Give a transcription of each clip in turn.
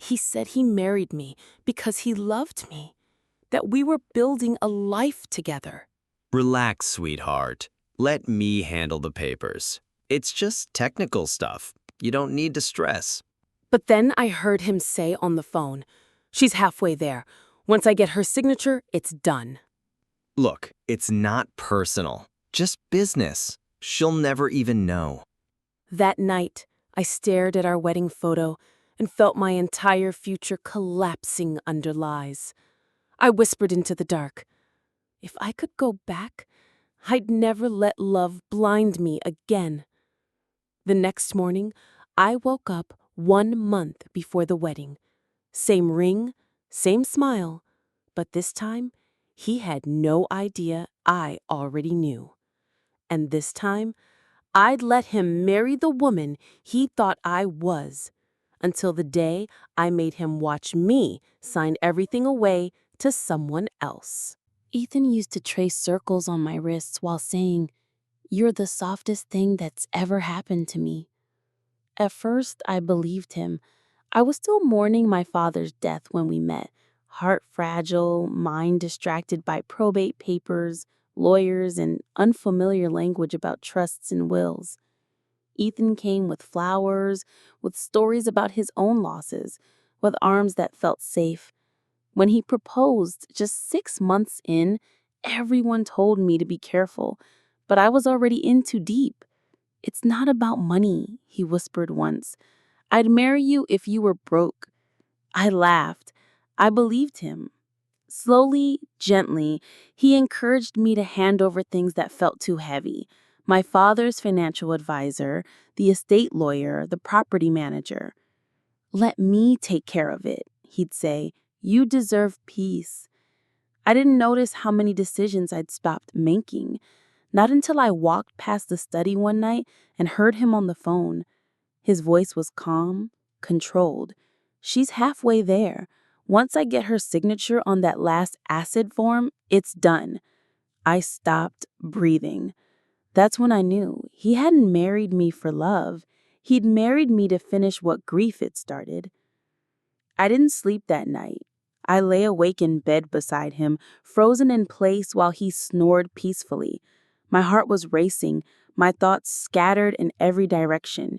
He said he married me because he loved me, that we were building a life together. Relax, sweetheart. Let me handle the papers. It's just technical stuff. You don't need to stress. But then I heard him say on the phone, "She's halfway there. Once I get her signature, it's done." Look, it's not personal. Just business. She'll never even know. That night, I stared at our wedding photo and felt my entire future collapsing under lies. I whispered into the dark, if I could go back, I'd never let love blind me again. The next morning, I woke up 1 month before the wedding. Same ring, same smile, but this time, he had no idea I already knew. And this time, I'd let him marry the woman he thought I was, until the day I made him watch me sign everything away to someone else. Ethan used to trace circles on my wrists while saying, "You're the softest thing that's ever happened to me." At first, I believed him. I was still mourning my father's death when we met, heart fragile, mind distracted by probate papers, lawyers, and unfamiliar language about trusts and wills. Ethan came with flowers, with stories about his own losses, with arms that felt safe. When he proposed, just 6 months in, everyone told me to be careful, but I was already in too deep. "It's not about money," he whispered once. "I'd marry you if you were broke." I laughed. I believed him. Slowly, gently, he encouraged me to hand over things that felt too heavy. My father's financial advisor, the estate lawyer, the property manager. "Let me take care of it," he'd say. "You deserve peace." I didn't notice how many decisions I'd stopped making. Not until I walked past the study one night and heard him on the phone. His voice was calm, controlled. "She's halfway there. Once I get her signature on that last acid form, it's done." I stopped breathing. That's when I knew he hadn't married me for love. He'd married me to finish what grief had started. I didn't sleep that night. I lay awake in bed beside him, frozen in place while he snored peacefully. My heart was racing, my thoughts scattered in every direction.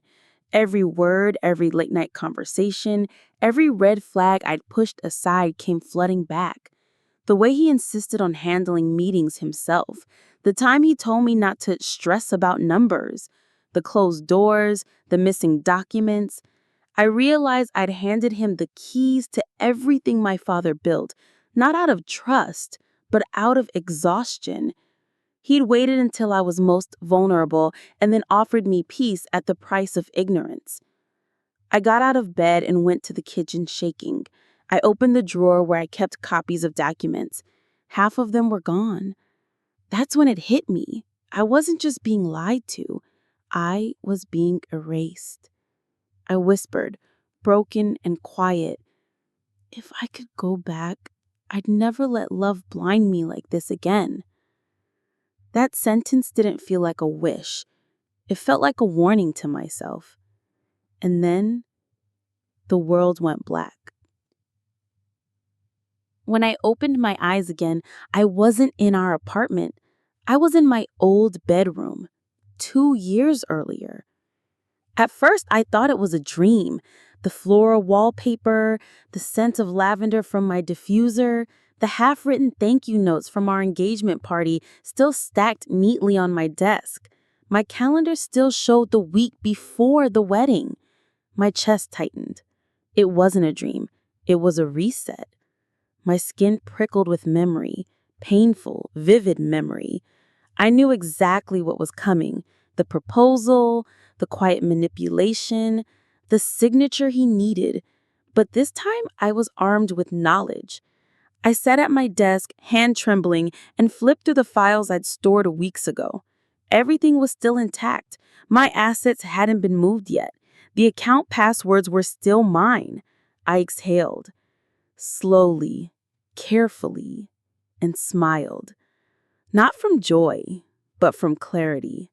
Every word, every late-night conversation, every red flag I'd pushed aside came flooding back. The way he insisted on handling meetings himself, the time he told me not to stress about numbers, the closed doors, the missing documents. I realized I'd handed him the keys to everything my father built, not out of trust, but out of exhaustion. He'd waited until I was most vulnerable and then offered me peace at the price of ignorance. I got out of bed and went to the kitchen shaking. I opened the drawer where I kept copies of documents. Half of them were gone. That's when it hit me. I wasn't just being lied to. I was being erased. I whispered, broken and quiet, "If I could go back, I'd never let love blind me like this again." That sentence didn't feel like a wish. It felt like a warning to myself. And then the world went black. When I opened my eyes again, I wasn't in our apartment. I was in my old bedroom, 2 years earlier. At first, I thought it was a dream. The floral wallpaper, the scent of lavender from my diffuser, the half-written thank you notes from our engagement party still stacked neatly on my desk. My calendar still showed the week before the wedding. My chest tightened. It wasn't a dream. It was a reset. My skin prickled with memory, painful, vivid memory. I knew exactly what was coming. The proposal, the quiet manipulation, the signature he needed. But this time I was armed with knowledge. I sat at my desk, hand trembling, and flipped through the files I'd stored weeks ago. Everything was still intact. My assets hadn't been moved yet. The account passwords were still mine. I exhaled, slowly, carefully, and smiled. Not from joy, but from clarity.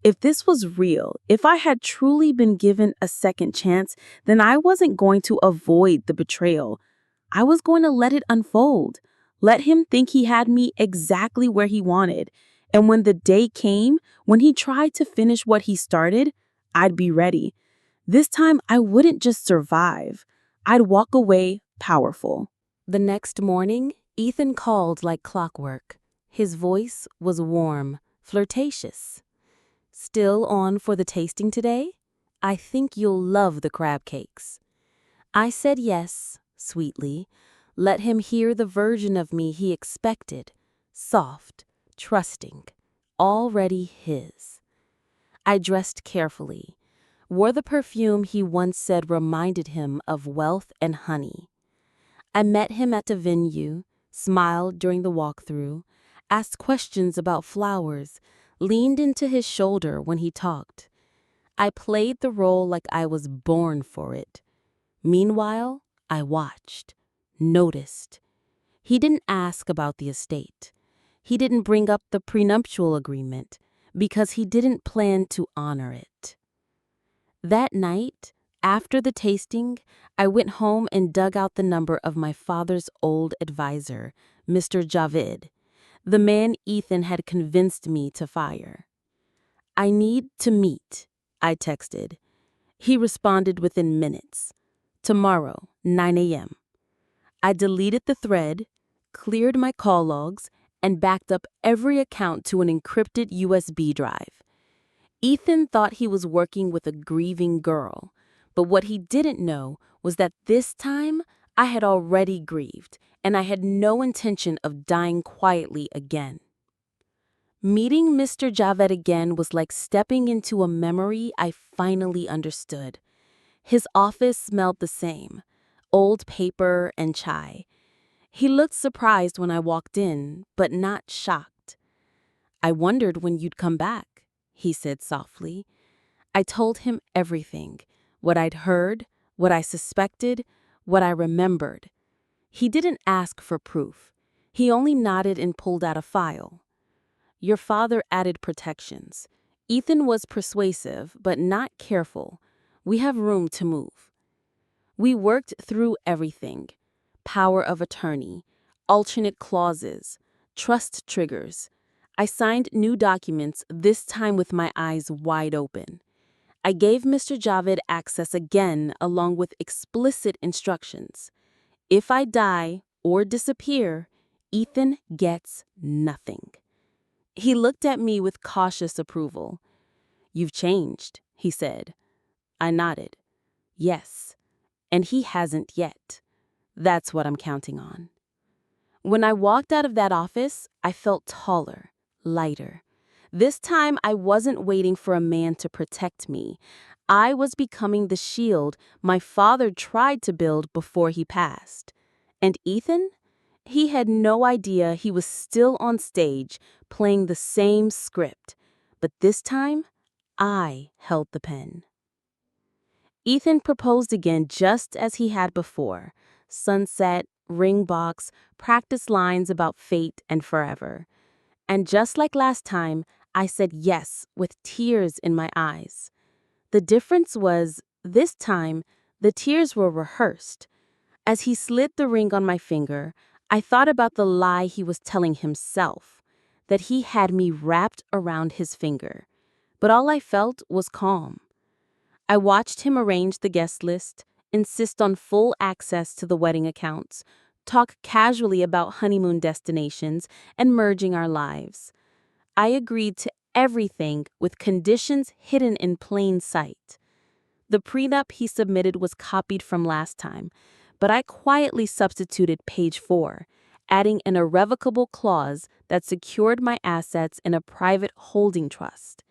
If this was real, if I had truly been given a second chance, then I wasn't going to avoid the betrayal. I was going to let it unfold. Let him think he had me exactly where he wanted. And when the day came, when he tried to finish what he started, I'd be ready. This time, I wouldn't just survive. I'd walk away powerful. The next morning, Ethan called like clockwork. His voice was warm, flirtatious. Still on for the tasting today? I think you'll love the crab cakes. I said yes, sweetly. Let him hear the version of me he expected. Soft, trusting, already his. I dressed carefully, wore the perfume he once said reminded him of wealth and honey. I met him at the venue, smiled during the walkthrough, asked questions about flowers, leaned into his shoulder when he talked. I played the role like I was born for it. Meanwhile, I watched, noticed. He didn't ask about the estate. He didn't bring up the prenuptial agreement because he didn't plan to honor it. That night, after the tasting, I went home and dug out the number of my father's old advisor, Mr. Javed, the man Ethan had convinced me to fire. I need to meet, I texted. He responded within minutes. Tomorrow, 9 a.m. I deleted the thread, cleared my call logs, and backed up every account to an encrypted USB drive. Ethan thought he was working with a grieving girl, but what he didn't know was that this time I had already grieved, and I had no intention of dying quietly again. Meeting Mr. Javed again was like stepping into a memory I finally understood. His office smelled the same, old paper and chai. He looked surprised when I walked in, but not shocked. I wondered when you'd come back, he said softly. I told him everything, what I'd heard, what I suspected, what I remembered. He didn't ask for proof. He only nodded and pulled out a file. Your father added protections. Ethan was persuasive, but not careful. We have room to move. We worked through everything. Power of attorney, alternate clauses, trust triggers. I signed new documents, this time with my eyes wide open. I gave Mr. Javed access again along with explicit instructions. If I die or disappear, Ethan gets nothing. He looked at me with cautious approval. You've changed, he said. I nodded. Yes, and he hasn't yet. That's what I'm counting on. When I walked out of that office, I felt taller, lighter. This time, I wasn't waiting for a man to protect me. I was becoming the shield my father tried to build before he passed. And Ethan? He had no idea he was still on stage, playing the same script. But this time, I held the pen. Ethan proposed again just as he had before. Sunset, ring box, practice lines about fate and forever. And just like last time, I said yes with tears in my eyes. The difference was, this time, the tears were rehearsed. As he slid the ring on my finger, I thought about the lie he was telling himself, that he had me wrapped around his finger. But all I felt was calm. I watched him arrange the guest list, insist on full access to the wedding accounts, talk casually about honeymoon destinations, and merging our lives. I agreed to everything with conditions hidden in plain sight. The prenup he submitted was copied from last time, but I quietly substituted page 4, adding an irrevocable clause that secured my assets in a private holding trust.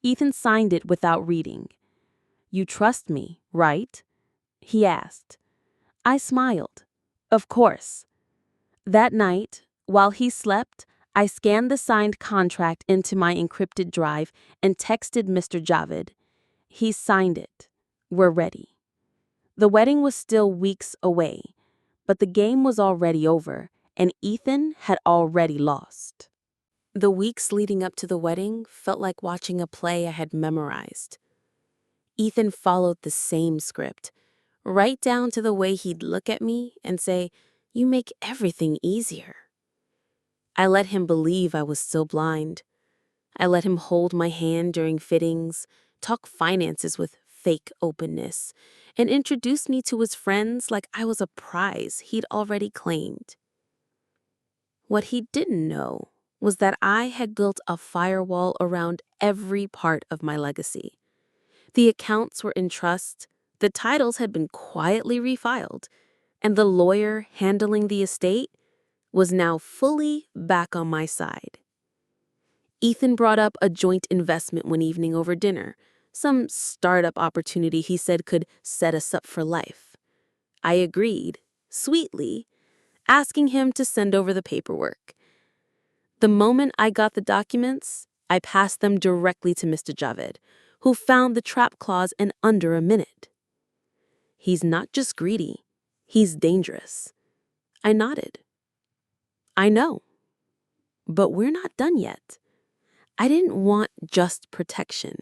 Ethan signed it without reading. You trust me, right? He asked. I smiled. Of course. That night, while he slept, I scanned the signed contract into my encrypted drive and texted Mr. Javed. He signed it. We're ready. The wedding was still weeks away, but the game was already over, and Ethan had already lost. The weeks leading up to the wedding felt like watching a play I had memorized. Ethan followed the same script, right down to the way he'd look at me and say, "You make everything easier." I let him believe I was still blind. I let him hold my hand during fittings, talk finances with fake openness, and introduce me to his friends like I was a prize he'd already claimed. What he didn't know was that I had built a firewall around every part of my legacy. The accounts were in trust, the titles had been quietly refiled, and the lawyer handling the estate was now fully back on my side. Ethan brought up a joint investment one evening over dinner, some startup opportunity he said could set us up for life. I agreed, sweetly, asking him to send over the paperwork. The moment I got the documents, I passed them directly to Mr. Javed, who found the trap clause in under a minute. He's not just greedy, he's dangerous. I nodded. I know, but we're not done yet. I didn't want just protection.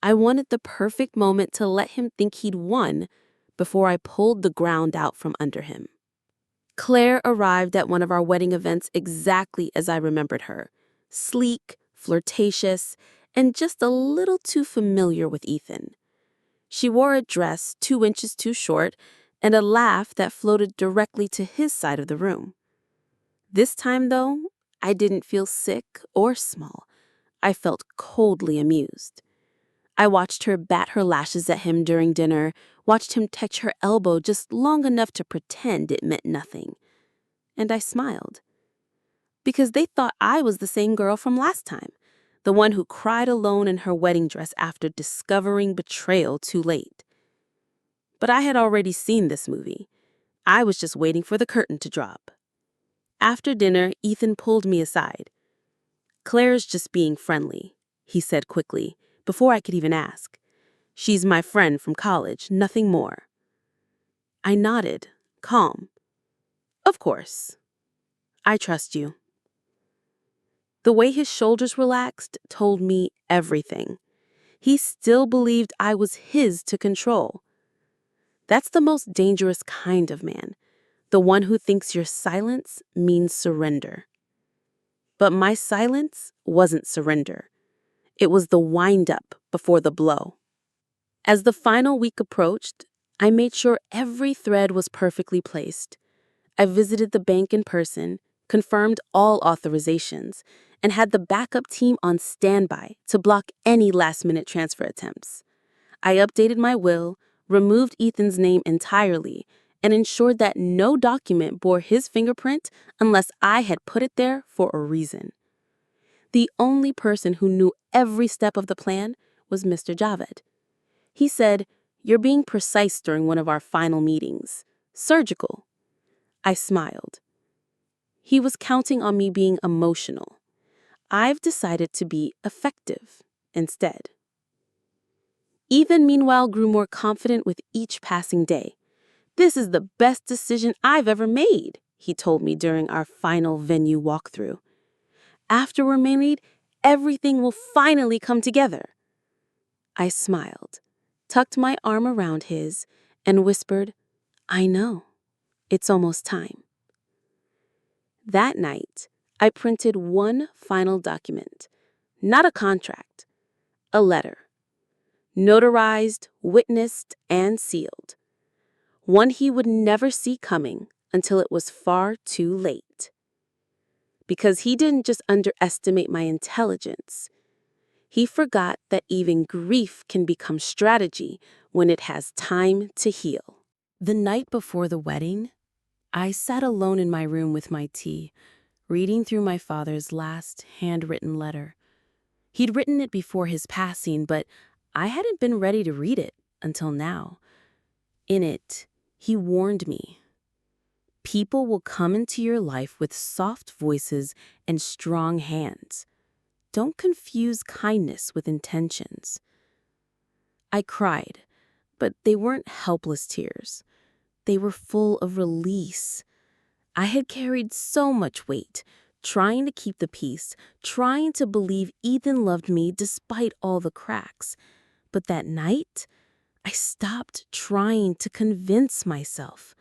I wanted the perfect moment to let him think he'd won before I pulled the ground out from under him. Claire arrived at one of our wedding events exactly as I remembered her. Sleek, flirtatious, and just a little too familiar with Ethan. She wore a dress 2 inches too short and a laugh that floated directly to his side of the room. This time, though, I didn't feel sick or small. I felt coldly amused. I watched her bat her lashes at him during dinner, watched him touch her elbow just long enough to pretend it meant nothing. And I smiled. Because they thought I was the same girl from last time, the one who cried alone in her wedding dress after discovering betrayal too late. But I had already seen this movie. I was just waiting for the curtain to drop. After dinner, Ethan pulled me aside. "Claire's just being friendly," he said quickly, before I could even ask. "She's my friend from college, nothing more." I nodded, calm. "Of course. I trust you." The way his shoulders relaxed told me everything. He still believed I was his to control. That's the most dangerous kind of man, the one who thinks your silence means surrender. But my silence wasn't surrender. It was the wind-up before the blow. As the final week approached, I made sure every thread was perfectly placed. I visited the bank in person, confirmed all authorizations, and had the backup team on standby to block any last-minute transfer attempts. I updated my will, removed Ethan's name entirely, and ensured that no document bore his fingerprint unless I had put it there for a reason. The only person who knew every step of the plan was Mr. Javed. He said, "You're being precise during one of our final meetings. Surgical." I smiled. He was counting on me being emotional. I've decided to be effective instead. Ethan, meanwhile, grew more confident with each passing day. "This is the best decision I've ever made," he told me during our final venue walkthrough. "After we're married, everything will finally come together." I smiled, tucked my arm around his, and whispered, "I know. It's almost time." That night, I printed one final document, not a contract, a letter. Notarized, witnessed, and sealed. One he would never see coming until it was far too late. Because he didn't just underestimate my intelligence. He forgot that even grief can become strategy when it has time to heal. The night before the wedding, I sat alone in my room with my tea, reading through my father's last handwritten letter. He'd written it before his passing, but I hadn't been ready to read it until now. In it, he warned me. People will come into your life with soft voices and strong hands. Don't confuse kindness with intentions. I cried, but they weren't helpless tears. They were full of release. I had carried so much weight, trying to keep the peace, trying to believe Ethan loved me despite all the cracks. But that night, I stopped trying to convince myself.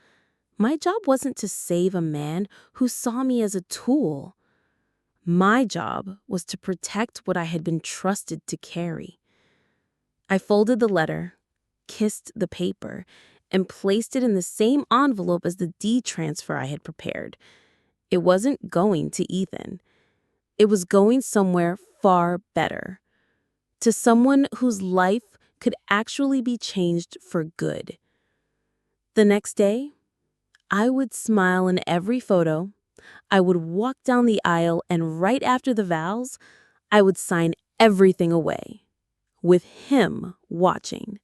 My job wasn't to save a man who saw me as a tool. My job was to protect what I had been trusted to carry. I folded the letter, kissed the paper, and placed it in the same envelope as the deed transfer I had prepared. It wasn't going to Ethan. It was going somewhere far better, to someone whose life could actually be changed for good. The next day, I would smile in every photo. I would walk down the aisle, and right after the vows, I would sign everything away, with him watching.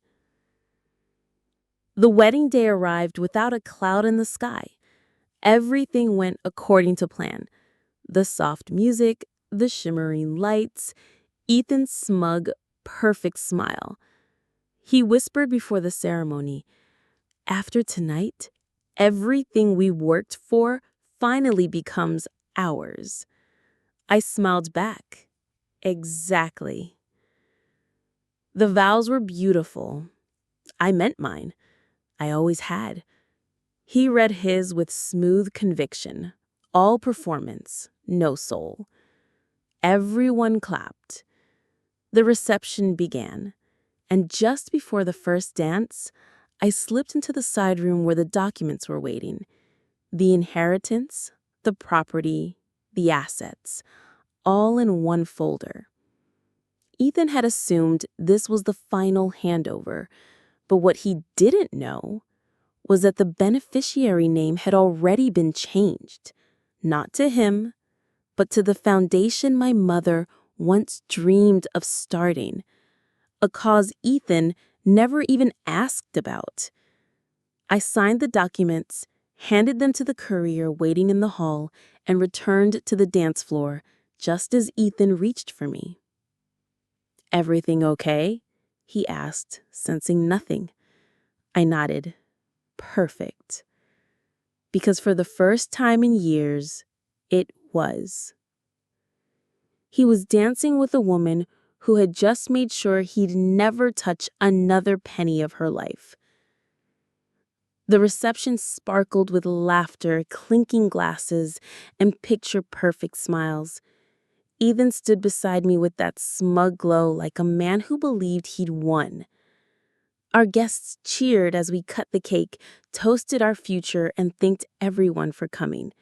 The wedding day arrived without a cloud in the sky. Everything went according to plan. The soft music, the shimmering lights, Ethan's smug, perfect smile. He whispered before the ceremony, "After tonight, everything we worked for finally becomes ours." I smiled back. Exactly. The vows were beautiful. I meant mine. I always had. He read his with smooth conviction. All performance, no soul. Everyone clapped. The reception began, and just before the first dance, I slipped into the side room where the documents were waiting. The inheritance, the property, the assets, all in one folder. Ethan had assumed this was the final handover, but what he didn't know was that the beneficiary name had already been changed, not to him, but to the foundation my mother once dreamed of starting, a cause Ethan never even asked about. I signed the documents, handed them to the courier waiting in the hall, and returned to the dance floor just as Ethan reached for me. "Everything okay?" he asked, sensing nothing. I nodded. Perfect. Because for the first time in years, it was. He was dancing with a woman who had just made sure he'd never touch another penny of her life. The reception sparkled with laughter, clinking glasses, and picture-perfect smiles. Ethan stood beside me with that smug glow like a man who believed he'd won. Our guests cheered as we cut the cake, toasted our future, and thanked everyone for coming.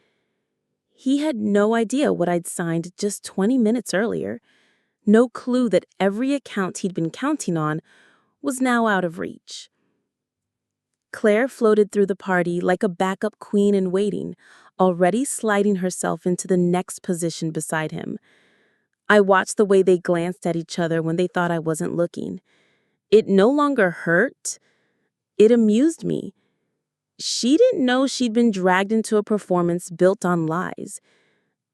He had no idea what I'd signed just 20 minutes earlier. No clue that every account he'd been counting on was now out of reach. Claire floated through the party like a backup queen in waiting, already sliding herself into the next position beside him. I watched the way they glanced at each other when they thought I wasn't looking. It no longer hurt. It amused me. She didn't know she'd been dragged into a performance built on lies.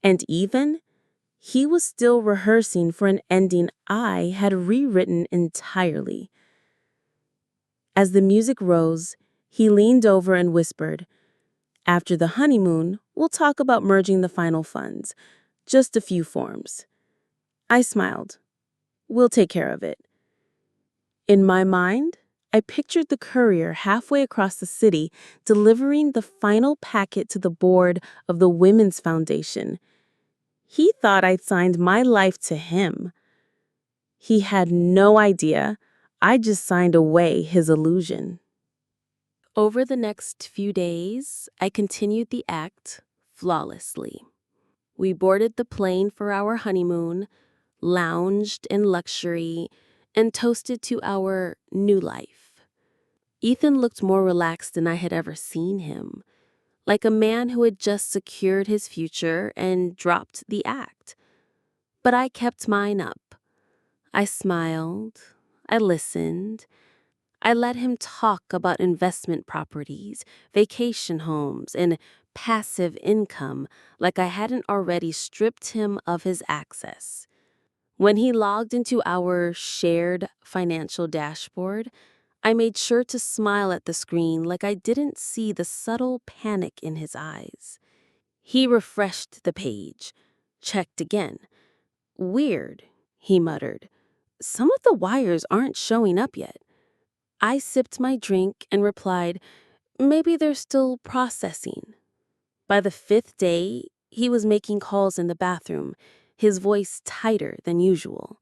And even, he was still rehearsing for an ending I had rewritten entirely. As the music rose, he leaned over and whispered, "After the honeymoon, we'll talk about merging the final funds. Just a few forms." I smiled. "We'll take care of it." In my mind, I pictured the courier halfway across the city delivering the final packet to the board of the Women's Foundation. He thought I'd signed my life to him. He had no idea I just signed away his illusion. Over the next few days, I continued the act flawlessly. We boarded the plane for our honeymoon, lounged in luxury, and toasted to our new life. Ethan looked more relaxed than I had ever seen him, like a man who had just secured his future and dropped the act. But I kept mine up. I smiled. I listened. I let him talk about investment properties, vacation homes, and passive income like I hadn't already stripped him of his access. When he logged into our shared financial dashboard, I made sure to smile at the screen like I didn't see the subtle panic in his eyes. He refreshed the page, Checked again. Weird, he muttered. Some of the wires aren't showing up yet. I sipped my drink and replied, maybe they're still processing. By the fifth day, he was making calls in the bathroom, his voice tighter than usual.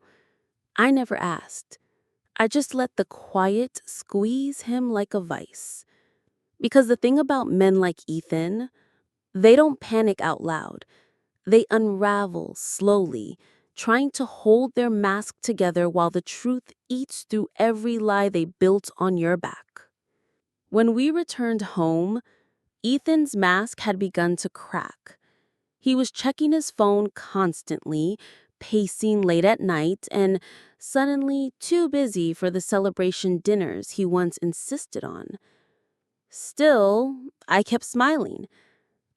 I never asked. I just let the quiet squeeze him like a vice. Because the thing about men like Ethan, they don't panic out loud. They unravel slowly, trying to hold their mask together while the truth eats through every lie they built on your back. When we returned home, Ethan's mask had begun to crack. He was checking his phone constantly, pacing late at night, and suddenly too busy for the celebration dinners he once insisted on. Still, I kept smiling.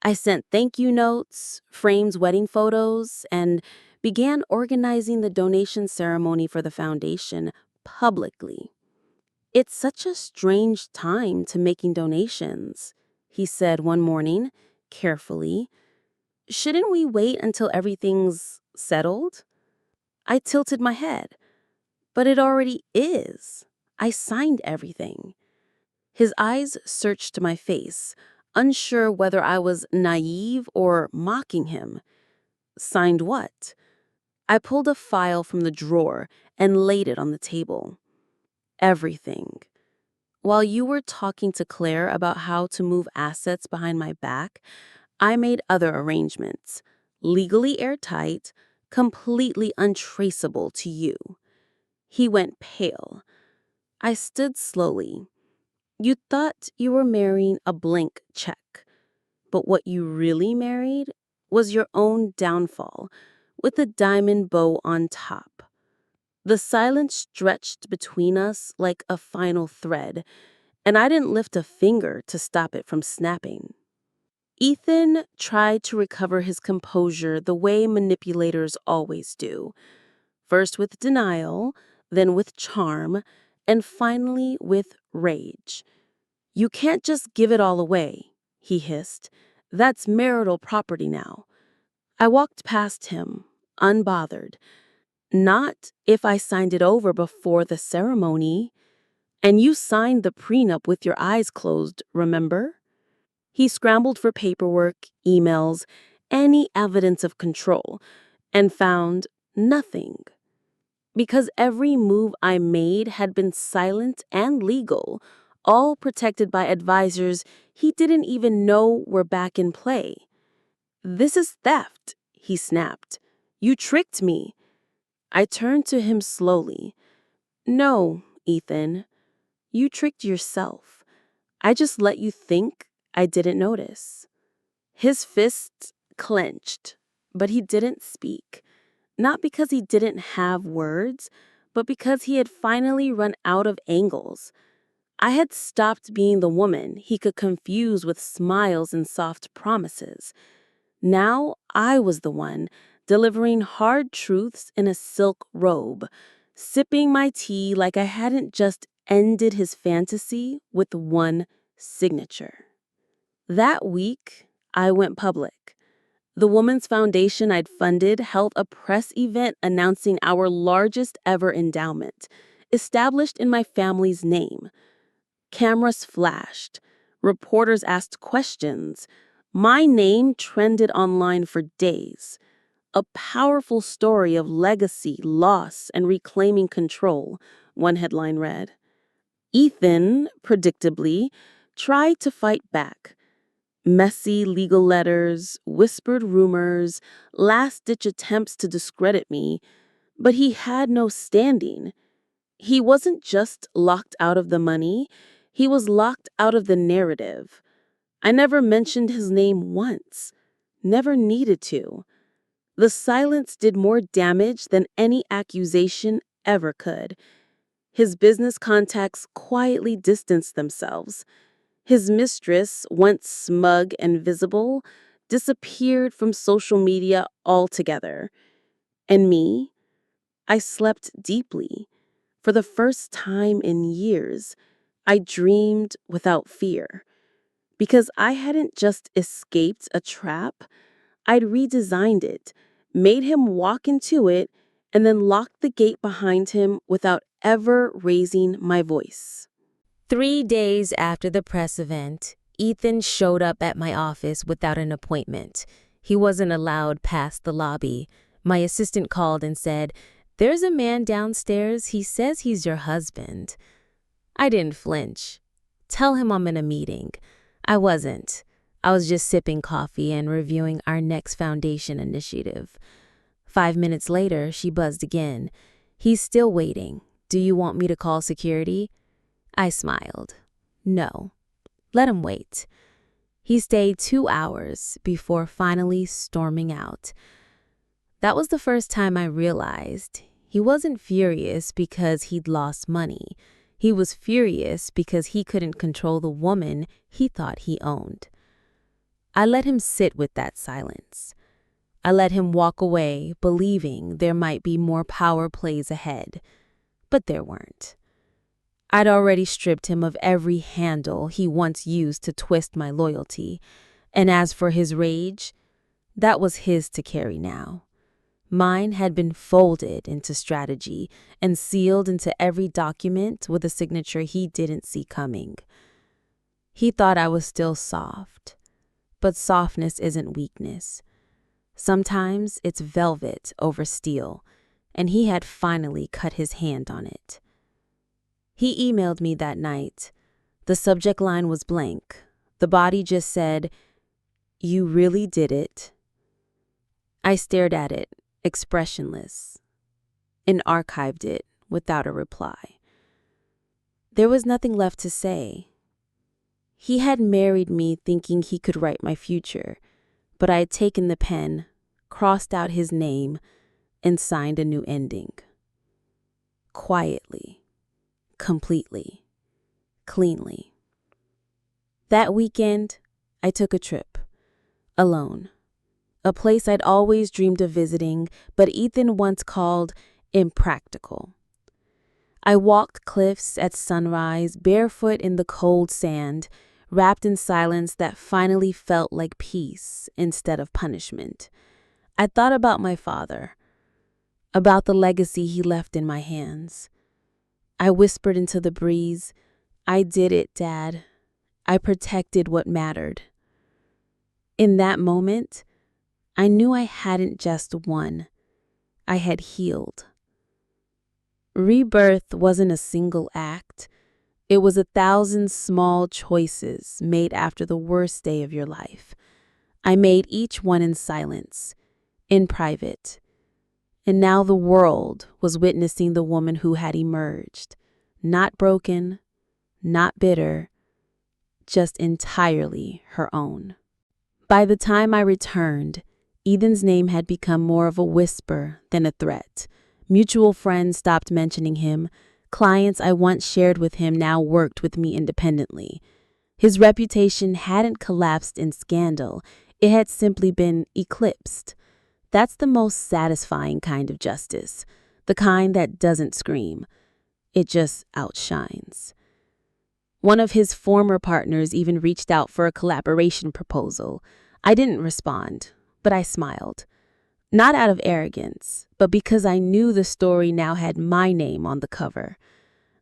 I sent thank you notes, framed wedding photos, and began organizing the donation ceremony for the foundation publicly. It's such a strange time to making donations, he said one morning, carefully. Shouldn't we wait until everything's settled? I tilted my head. But it already is. I signed everything. His eyes searched my face, unsure whether I was naive or mocking him. Signed what? I pulled a file from the drawer and laid it on the table. Everything. While you were talking to Claire about how to move assets behind my back, I made other arrangements, legally airtight, completely untraceable to you. He went pale. I stood slowly. You thought you were marrying a blank check, but what you really married was your own downfall, with a diamond bow on top. The silence stretched between us like a final thread, and I didn't lift a finger to stop it from snapping. Ethan tried to recover his composure the way manipulators always do. First with denial, then with charm, and finally with rage. You can't just give it all away, he hissed. That's marital property now. I walked past him, unbothered. Not if I signed it over before the ceremony. And you signed the prenup with your eyes closed, remember? He scrambled for paperwork, emails, any evidence of control, and found nothing. Because every move I made had been silent and legal, all protected by advisors he didn't even know were back in play. This is theft, he snapped. You tricked me. I turned to him slowly. No, Ethan, you tricked yourself. I just let you think I didn't notice. His fists clenched, but he didn't speak. Not because he didn't have words, but because he had finally run out of angles. I had stopped being the woman he could confuse with smiles and soft promises. Now I was the one delivering hard truths in a silk robe, sipping my tea like I hadn't just ended his fantasy with one signature. That week, I went public. The Women's Foundation I'd funded held a press event announcing our largest ever endowment, established in my family's name. Cameras flashed. Reporters asked questions. My name trended online for days. A powerful story of legacy, loss, and reclaiming control, one headline read. Ethan, predictably, tried to fight back. Messy legal letters, whispered rumors, last-ditch attempts to discredit me, but he had no standing. He wasn't just locked out of the money, he was locked out of the narrative. I never mentioned his name once, never needed to. The silence did more damage than any accusation ever could. His business contacts quietly distanced themselves. His mistress, once smug and visible, disappeared from social media altogether. And me? I slept deeply. For the first time in years, I dreamed without fear. Because I hadn't just escaped a trap, I'd redesigned it, made him walk into it, and then locked the gate behind him without ever raising my voice. 3 days after the press event, Ethan showed up at my office without an appointment. He wasn't allowed past the lobby. My assistant called and said, "There's a man downstairs. He says he's your husband." I didn't flinch. "Tell him I'm in a meeting." I wasn't. I was just sipping coffee and reviewing our next foundation initiative. 5 minutes later, she buzzed again. "He's still waiting. Do you want me to call security?" I smiled. "No. Let him wait." He stayed 2 hours before finally storming out. That was the first time I realized he wasn't furious because he'd lost money. He was furious because he couldn't control the woman he thought he owned. I let him sit with that silence. I let him walk away, believing there might be more power plays ahead. But there weren't. I'd already stripped him of every handle he once used to twist my loyalty. And as for his rage, that was his to carry now. Mine had been folded into strategy and sealed into every document with a signature he didn't see coming. He thought I was still soft, but softness isn't weakness. Sometimes it's velvet over steel, and he had finally cut his hand on it. He emailed me that night. The subject line was blank. The body just said, "You really did it." I stared at it, expressionless, and archived it without a reply. There was nothing left to say. He had married me thinking he could write my future, but I had taken the pen, crossed out his name, and signed a new ending. Quietly. Completely. Cleanly. That weekend, I took a trip. Alone. A place I'd always dreamed of visiting, but Ethan once called impractical. I walked cliffs at sunrise, barefoot in the cold sand, wrapped in silence that finally felt like peace instead of punishment. I thought about my father, about the legacy he left in my hands. I whispered into the breeze, "I did it, Dad. I protected what mattered." In that moment, I knew I hadn't just won. I had healed. Rebirth wasn't a single act. It was 1,000 small choices made after the worst day of your life. I made each one in silence, in private. And now the world was witnessing the woman who had emerged, not broken, not bitter, just entirely her own. By the time I returned, Ethan's name had become more of a whisper than a threat. Mutual friends stopped mentioning him. Clients I once shared with him now worked with me independently. His reputation hadn't collapsed in scandal. It had simply been eclipsed. That's the most satisfying kind of justice, the kind that doesn't scream. It just outshines. One of his former partners even reached out for a collaboration proposal. I didn't respond, but I smiled. Not out of arrogance, but because I knew the story now had my name on the cover.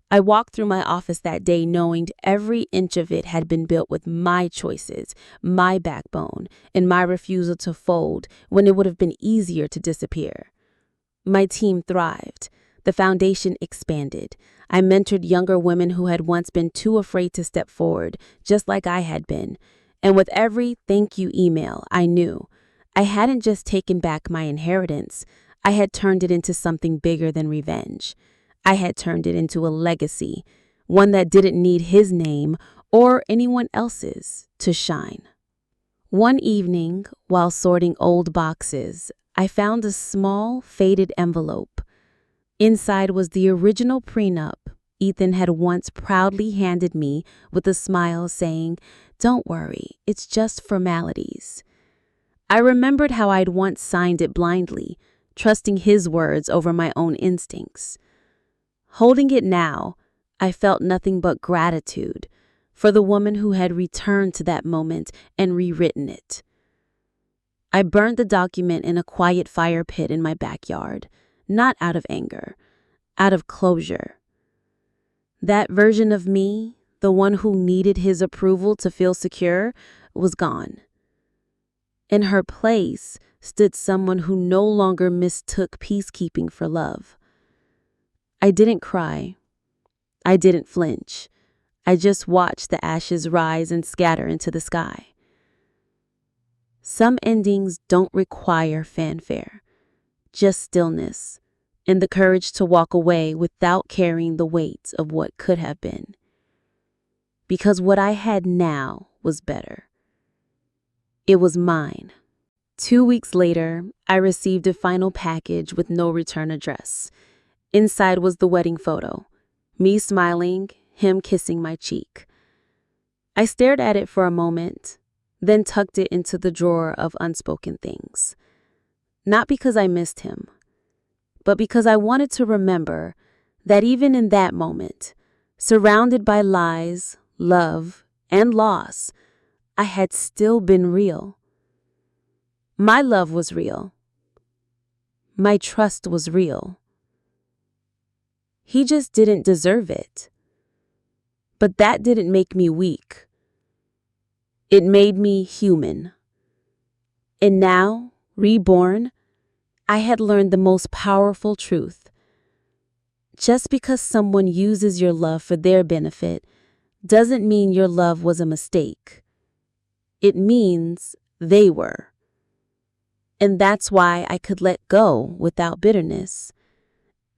I walked through my office that day knowing every inch of it had been built with my choices, my backbone, and my refusal to fold when it would have been easier to disappear. My team thrived. The foundation expanded. I mentored younger women who had once been too afraid to step forward, just like I had been. And with every thank you email, I knew I hadn't just taken back my inheritance. I had turned it into something bigger than revenge. I had turned it into a legacy, one that didn't need his name or anyone else's to shine. One evening, while sorting old boxes, I found a small, faded envelope. Inside was the original prenup Ethan had once proudly handed me with a smile saying, "Don't worry, it's just formalities." I remembered how I'd once signed it blindly, trusting his words over my own instincts. Holding it now, I felt nothing but gratitude for the woman who had returned to that moment and rewritten it. I burned the document in a quiet fire pit in my backyard, not out of anger, out of closure. That version of me, the one who needed his approval to feel secure, was gone. In her place stood someone who no longer mistook peacekeeping for love. I didn't cry. I didn't flinch. I just watched the ashes rise and scatter into the sky. Some endings don't require fanfare, just stillness, and the courage to walk away without carrying the weight of what could have been. Because what I had now was better. It was mine. 2 weeks later, I received a final package with no return address. Inside was the wedding photo, me smiling, him kissing my cheek. I stared at it for a moment, then tucked it into the drawer of unspoken things. Not because I missed him, but because I wanted to remember that even in that moment, surrounded by lies, love, and loss, I had still been real. My love was real. My trust was real. He just didn't deserve it. But that didn't make me weak. It made me human. And now, reborn, I had learned the most powerful truth. Just because someone uses your love for their benefit doesn't mean your love was a mistake. It means they were. And that's why I could let go without bitterness.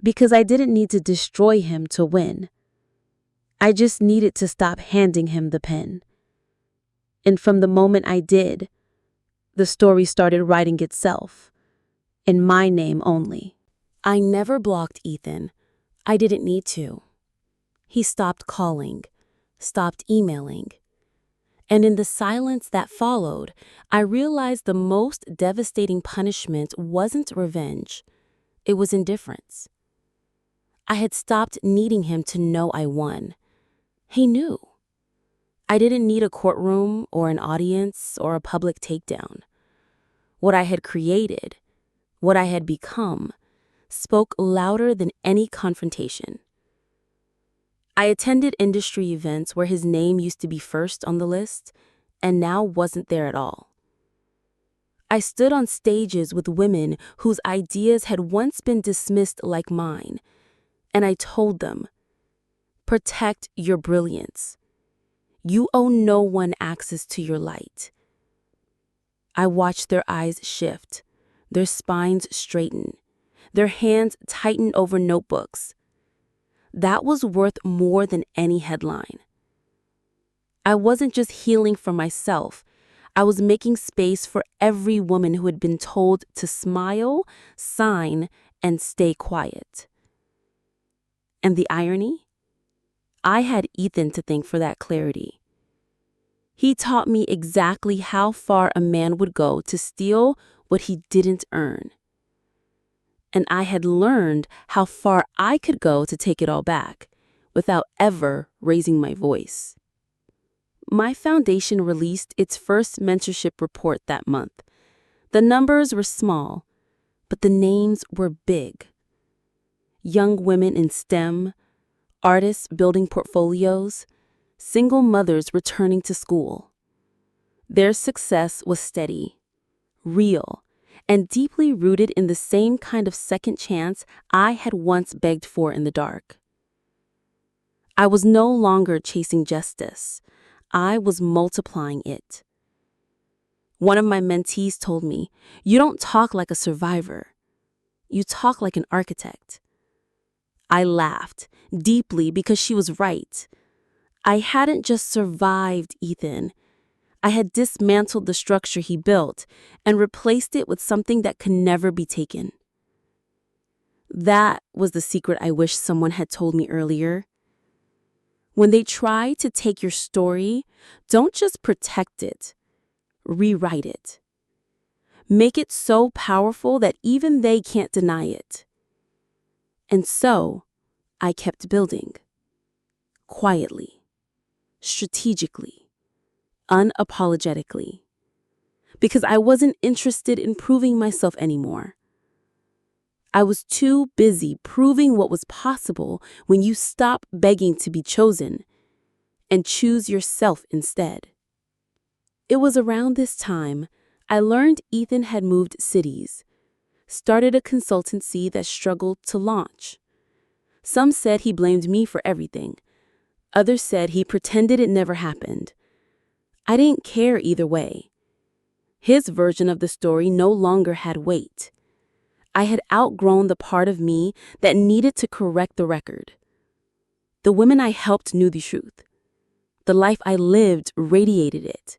Because I didn't need to destroy him to win. I just needed to stop handing him the pen. And from the moment I did, the story started writing itself, in my name only. I never blocked Ethan. I didn't need to. He stopped calling, stopped emailing. And in the silence that followed, I realized the most devastating punishment wasn't revenge. It was indifference. I had stopped needing him to know I won. He knew. I didn't need a courtroom or an audience or a public takedown. What I had created, what I had become, spoke louder than any confrontation. I attended industry events where his name used to be first on the list and now wasn't there at all. I stood on stages with women whose ideas had once been dismissed like mine, and I told them, protect your brilliance. You owe no one access to your light. I watched their eyes shift, their spines straighten, their hands tighten over notebooks. That was worth more than any headline. I wasn't just healing for myself. I was making space for every woman who had been told to smile, sign, and stay quiet. And the irony? I had Ethan to thank for that clarity. He taught me exactly how far a man would go to steal what he didn't earn. And I had learned how far I could go to take it all back, without ever raising my voice. My foundation released its first mentorship report that month. The numbers were small, but the names were big. Young women in STEM, artists building portfolios, single mothers returning to school. Their success was steady, real, and deeply rooted in the same kind of second chance I had once begged for in the dark. I was no longer chasing justice. I was multiplying it. One of my mentees told me, "You don't talk like a survivor. You talk like an architect." I laughed, deeply, because she was right. I hadn't just survived Ethan. I had dismantled the structure he built and replaced it with something that could never be taken. That was the secret I wish someone had told me earlier. When they try to take your story, don't just protect it, rewrite it. Make it so powerful that even they can't deny it. And so, I kept building. Quietly, strategically, unapologetically. because I wasn't interested in proving myself anymore. I was too busy proving what was possible when you stop begging to be chosen and choose yourself instead. It was around this time I learned Ethan had moved cities, started a consultancy that struggled to launch. Some said he blamed me for everything. Others said he pretended it never happened. I didn't care either way. His version of the story no longer had weight. I had outgrown the part of me that needed to correct the record. The women I helped knew the truth. The life I lived radiated it.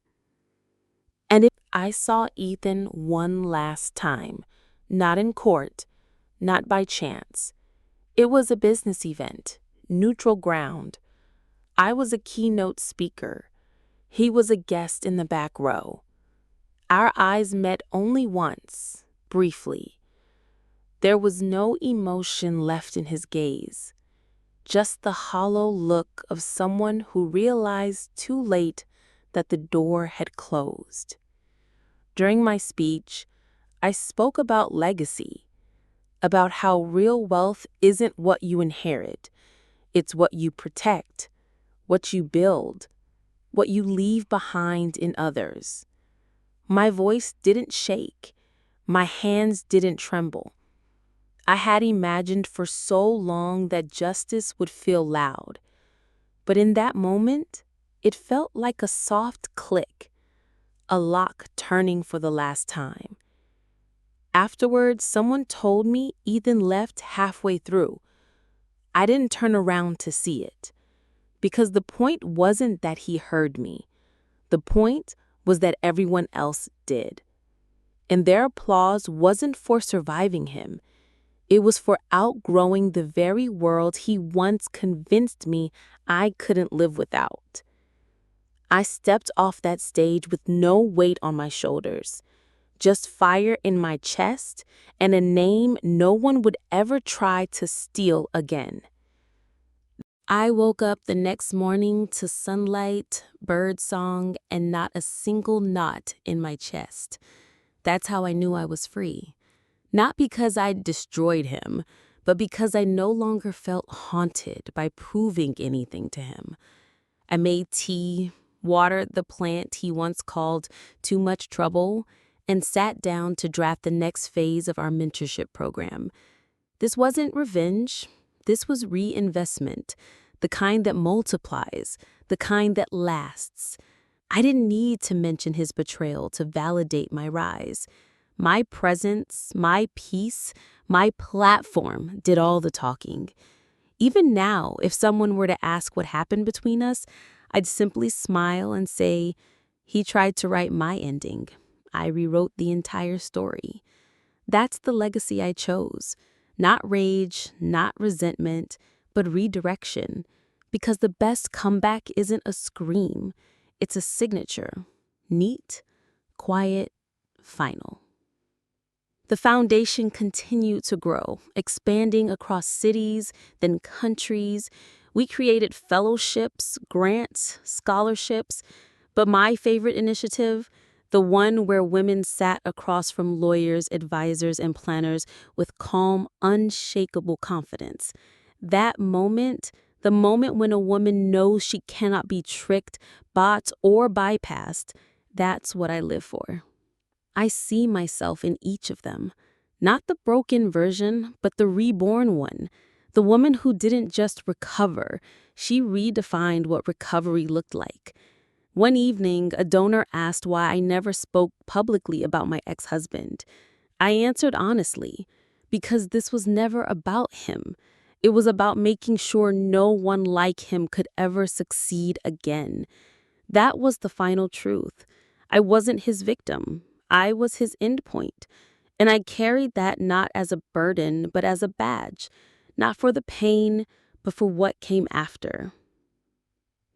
And if I saw Ethan one last time, not in court, not by chance. It was a business event, neutral ground. I was a keynote speaker. He was a guest in the back row. Our eyes met only once, briefly. There was no emotion left in his gaze, just the hollow look of someone who realized too late that the door had closed. During my speech, I spoke about legacy, about how real wealth isn't what you inherit, it's what you protect, what you build, what you leave behind in others. My voice didn't shake, my hands didn't tremble. I had imagined for so long that justice would feel loud, but in that moment, it felt like a soft click, a lock turning for the last time. Afterwards, someone told me Ethan left halfway through. I didn't turn around to see it, because the point wasn't that he heard me. The point was that everyone else did. And their applause wasn't for surviving him. It was for outgrowing the very world he once convinced me I couldn't live without. I stepped off that stage with no weight on my shoulders, just fire in my chest and a name no one would ever try to steal again. I woke up the next morning to sunlight, birdsong, and not a single knot in my chest. That's how I knew I was free. Not because I'd destroyed him, but because I no longer felt haunted by proving anything to him. I made tea, watered the plant he once called too much trouble, and sat down to draft the next phase of our mentorship program. This wasn't revenge. This was reinvestment, the kind that multiplies, the kind that lasts. I didn't need to mention his betrayal to validate my rise. My presence, my peace, my platform did all the talking. Even now, if someone were to ask what happened between us, I'd simply smile and say, he tried to write my ending. I rewrote the entire story. That's the legacy I chose. Not rage, not resentment, but redirection. Because the best comeback isn't a scream. It's a signature. Neat, quiet, final. The foundation continued to grow, expanding across cities, then countries. We created fellowships, grants, scholarships. But my favorite initiative, the one where women sat across from lawyers, advisors, and planners with calm, unshakable confidence. That moment, the moment when a woman knows she cannot be tricked, bought, or bypassed, that's what I live for. I see myself in each of them. Not the broken version, but the reborn one. The woman who didn't just recover, she redefined what recovery looked like. One evening, a donor asked why I never spoke publicly about my ex-husband. I answered honestly, because this was never about him. It was about making sure no one like him could ever succeed again. That was the final truth. I wasn't his victim. I was his endpoint. And I carried that not as a burden, but as a badge. Not for the pain, but for what came after.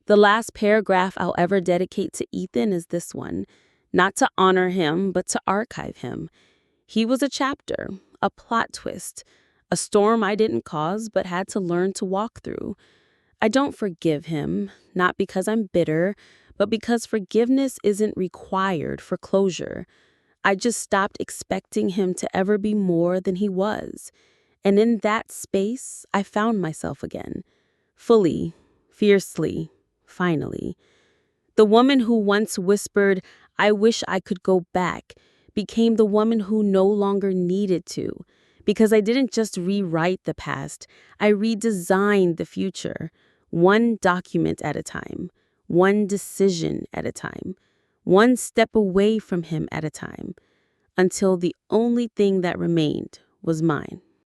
The last paragraph I'll ever dedicate to Ethan is this one. Not to honor him, but to archive him. He was a chapter, a plot twist, a storm I didn't cause, but had to learn to walk through. I don't forgive him, not because I'm bitter, but because forgiveness isn't required for closure. I just stopped expecting him to ever be more than he was. And in that space, I found myself again. Fully, fiercely, finally. The woman who once whispered, "I wish I could go back," became the woman who no longer needed to. Because I didn't just rewrite the past, I redesigned the future, one document at a time, one decision at a time, one step away from him at a time, until the only thing that remained was mine.